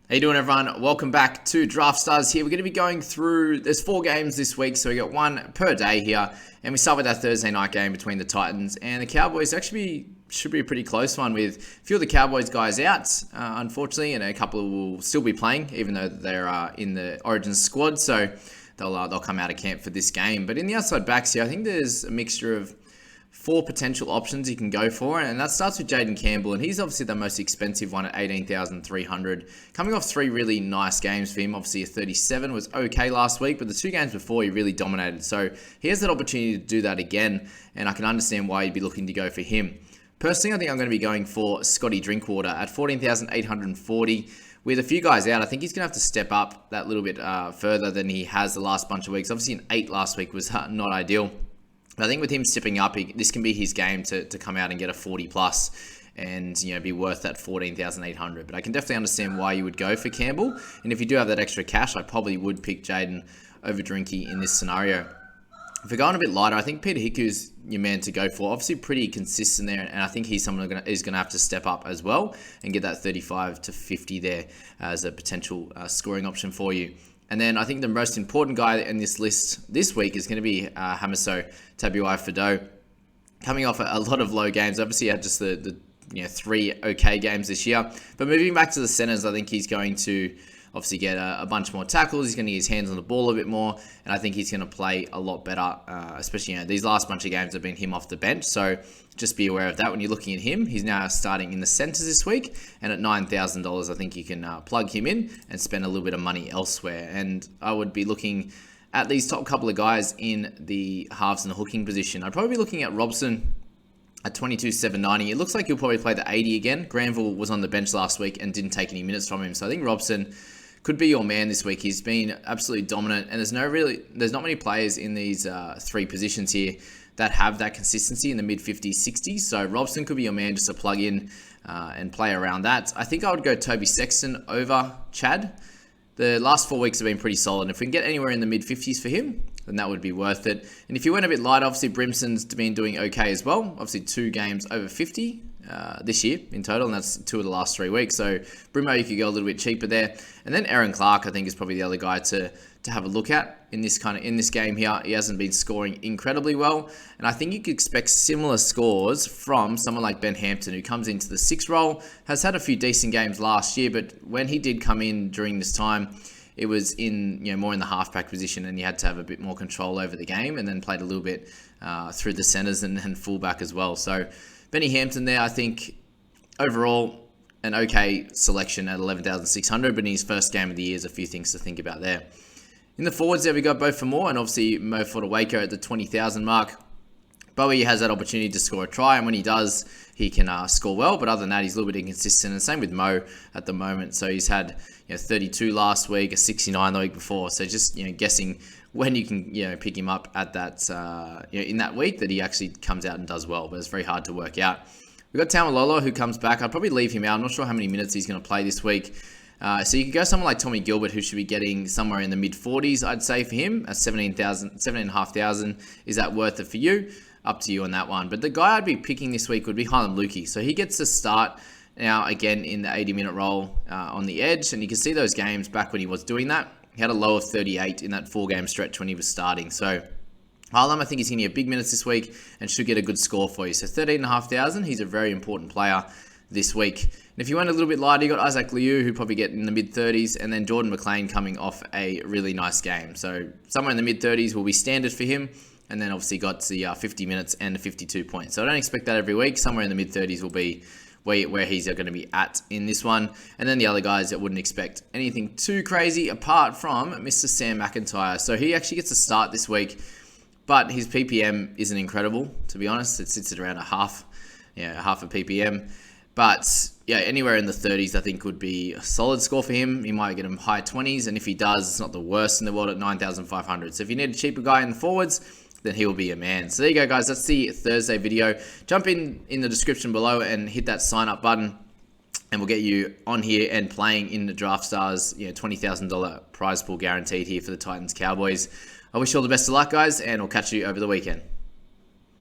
How you doing, everyone? Welcome back to Draftstars here. We're going to be going through, there's 4 games this week, so we got one per day here. And we start with our Thursday night game between the Titans and the Cowboys. Should be a pretty close one with a few of the Cowboys guys out, unfortunately, and a couple will still be playing, even though they're in the Origin squad. So they'll come out of camp for this game. But in the outside backs here, I think there's a mixture of 4 potential options you can go for, and that starts with Jaden Campbell, and he's obviously the most expensive one at $18,300. Coming off 3 really nice games for him. Obviously a 37 was okay last week, but the 2 games before he really dominated. So he has that opportunity to do that again, and I can understand why you'd be looking to go for him. Personally, I think I'm going to be going for Scotty Drinkwater at $14,840. With a few guys out, I think he's going to have to step up that little bit further than he has the last bunch of weeks. Obviously an 8 last week was not ideal. I think with him stepping up, this can be his game to come out and get a 40 plus and be worth that 14,800. But I can definitely understand why you would go for Campbell. And if you do have that extra cash, I probably would pick Jaden over Drinky in this scenario. If we're going a bit lighter, I think Peter Hiku's your man to go for. Obviously pretty consistent there, and I think he's someone who's going to have to step up as well and get that 35 to 50 there as a potential scoring option for you. And then I think the most important guy in this list this week is going to be Hamiso Tabuai-Fidow. Coming off a lot of low games. Obviously, he had just the 3 okay games this year. But moving back to the centers, I think he's going to obviously get a bunch more tackles. He's going to get his hands on the ball a bit more. And I think he's going to play a lot better, especially these last bunch of games have been him off the bench. So just be aware of that when you're looking at him. He's now starting in the centers this week. And at $9,000, I think you can plug him in and spend a little bit of money elsewhere. And I would be looking at these top couple of guys in the halves and the hooking position. I'd probably be looking at Robson at 22,790. It looks like he'll probably play the 80 again. Granville was on the bench last week and didn't take any minutes from him. So I think Robson could be your man this week. He's been absolutely dominant, and there's not many players in these 3 positions here that have that consistency in the mid 50s, 60s. So Robson could be your man just to plug in and play around that. I think I would go Toby Sexton over Chad. The last 4 weeks have been pretty solid. If we can get anywhere in the mid 50s for him, then that would be worth it. And if you went a bit light, obviously Brimson's been doing okay as well. Obviously 2 games over 50 this year in total, and that's 2 of the last 3 weeks. So Brimo, you could go a little bit cheaper there. And then Aaron Clark, I think, is probably the other guy to have a look at in this game here. He hasn't been scoring incredibly well, and I think you could expect similar scores from someone like Ben Hampton, who comes into the 6 role, has had a few decent games last year, but when he did come in during this time, it was in more in the halfback position, and you had to have a bit more control over the game, and then played a little bit through the centers and fullback as well. So Benny Hampton there, I think overall an okay selection at 11,600, but in his first game of the year, there's a few things to think about there. In the forwards there, we got Beau Fermor and obviously Mo Fotuaika at the 20,000 mark. Bowie has that opportunity to score a try, and when he does, he can score well. But other than that, he's a little bit inconsistent. And same with Mo at the moment. So he's had 32 last week, a 69 the week before. So just guessing when you can pick him up at that in that week that he actually comes out and does well. But it's very hard to work out. We've got Tamala who comes back. I'd probably leave him out. I'm not sure how many minutes he's going to play this week. So you could go someone like Tommy Gilbert, who should be getting somewhere in the mid 40s, I'd say, for him at 17,500. Is that worth it for you? Up to you on that one. But the guy I'd be picking this week would be Harlem Lukey. So he gets to start now again in the 80-minute role on the edge. And you can see those games back when he was doing that. He had a low of 38 in that 4-game stretch when he was starting. So Harlem, I think he's going to get big minutes this week and should get a good score for you. So 13,500, he's a very important player this week. And if you went a little bit lighter, you got Isaac Liu, who probably get in the mid-30s, and then Jordan McLean coming off a really nice game. So somewhere in the mid-30s will be standard for him. And then obviously got the 50 minutes and the 52 points. So I don't expect that every week. Somewhere in the mid-30s will be where he's going to be at in this one. And then the other guys that wouldn't expect anything too crazy apart from Mr. Sam McIntyre. So he actually gets a start this week, but his PPM isn't incredible, to be honest. It sits at around a half a PPM. But yeah, anywhere in the 30s I think would be a solid score for him. He might get him high 20s, and if he does, it's not the worst in the world at 9,500. So if you need a cheaper guy in the forwards, then he will be a man. So there you go, guys. That's the Thursday video. Jump in the description below and hit that sign up button, and we'll get you on here and playing in the Draftstars, $20,000 prize pool guaranteed here for the Titans Cowboys. I wish you all the best of luck, guys, and I'll catch you over the weekend.